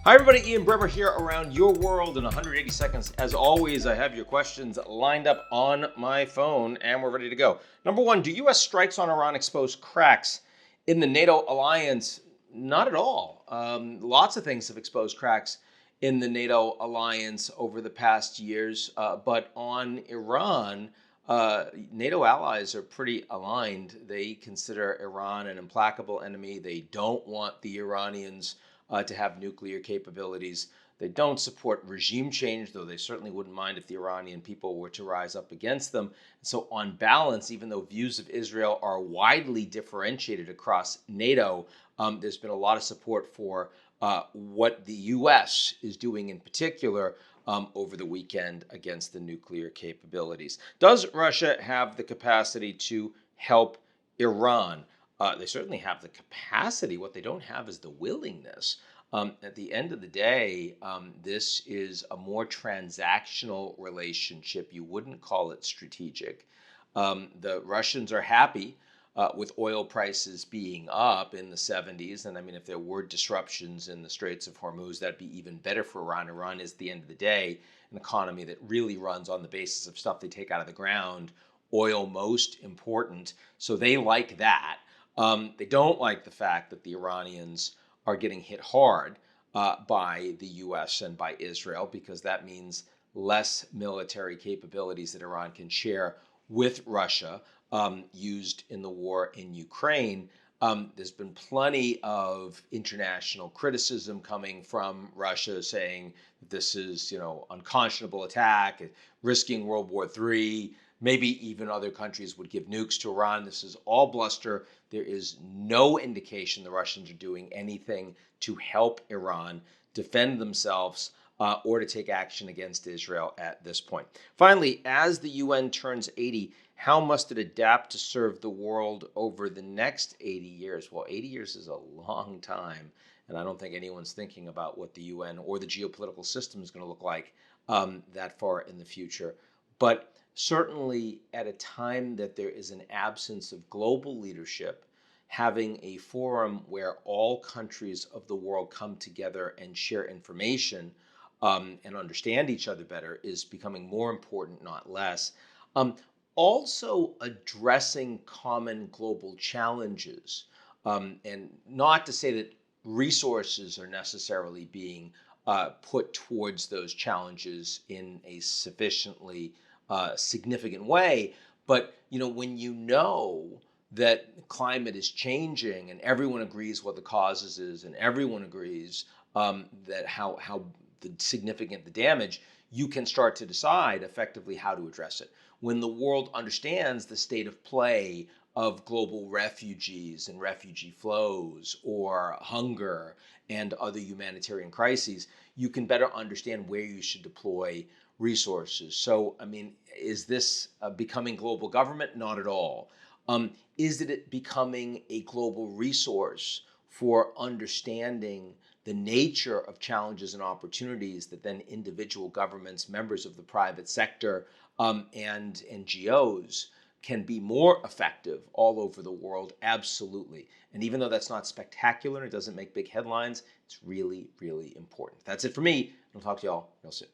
Hi everybody, Ian Bremmer here around your world in 180 seconds. As always, I have your questions lined up on my phone and we're ready to go. Number one, do U.S. strikes on Iran expose cracks in the NATO alliance? Not at all. Lots of things have exposed cracks in the NATO alliance over the past years, but on Iran, NATO allies are pretty aligned. They consider Iran an implacable enemy. They don't want the Iranians to have nuclear capabilities. They don't support regime change, though they certainly wouldn't mind if the Iranian people were to rise up against them. So, on balance, even though views of Israel are widely differentiated across NATO, there's been a lot of support for what the U.S. is doing in particular over the weekend against the nuclear capabilities. Does Russia have the capacity to help Iran? They certainly have the capacity. What they don't have is the willingness. At the end of the day, this is a more transactional relationship. You wouldn't call it strategic. The Russians are happy with oil prices being up in the 70s. And I mean, if there were disruptions in the Straits of Hormuz, that'd be even better for Iran. Iran is, at the end of the day, an economy that really runs on the basis of stuff they take out of the ground, oil most important. So they like that. They don't like the fact that the Iranians are getting hit hard by the U.S. and by Israel, because that means less military capabilities that Iran can share with Russia used in the war in Ukraine. There's been plenty of international criticism coming from Russia saying this is, unconscionable attack, risking World War III. Maybe even other countries would give nukes to Iran. This is all bluster. There is no indication the Russians are doing anything to help Iran defend themselves or to take action against Israel at this point. Finally, as the UN turns 80, how must it adapt to serve the world over the next 80 years? Well, 80 years is a long time, and I don't think anyone's thinking about what the UN or the geopolitical system is going to look like that far in the future. But certainly at a time that there is an absence of global leadership, having a forum where all countries of the world come together and share information and understand each other better is becoming more important, not less. Also addressing common global challenges, and not to say that resources are necessarily being put towards those challenges in a sufficiently significant way. But when you know that climate is changing and everyone agrees what the causes is and everyone agrees that how significant the damage, you can start to decide effectively how to address it. When the world understands the state of play of global refugees and refugee flows or hunger and other humanitarian crises, you can better understand where you should deploy resources. So, I mean, is this becoming global government? Not at all. Is it becoming a global resource for understanding the nature of challenges and opportunities that then individual governments, members of the private sector, and NGOs can be more effective all over the world? Absolutely. And even though that's not spectacular and it doesn't make big headlines, it's really, really important. That's it for me. I'll talk to y'all real soon.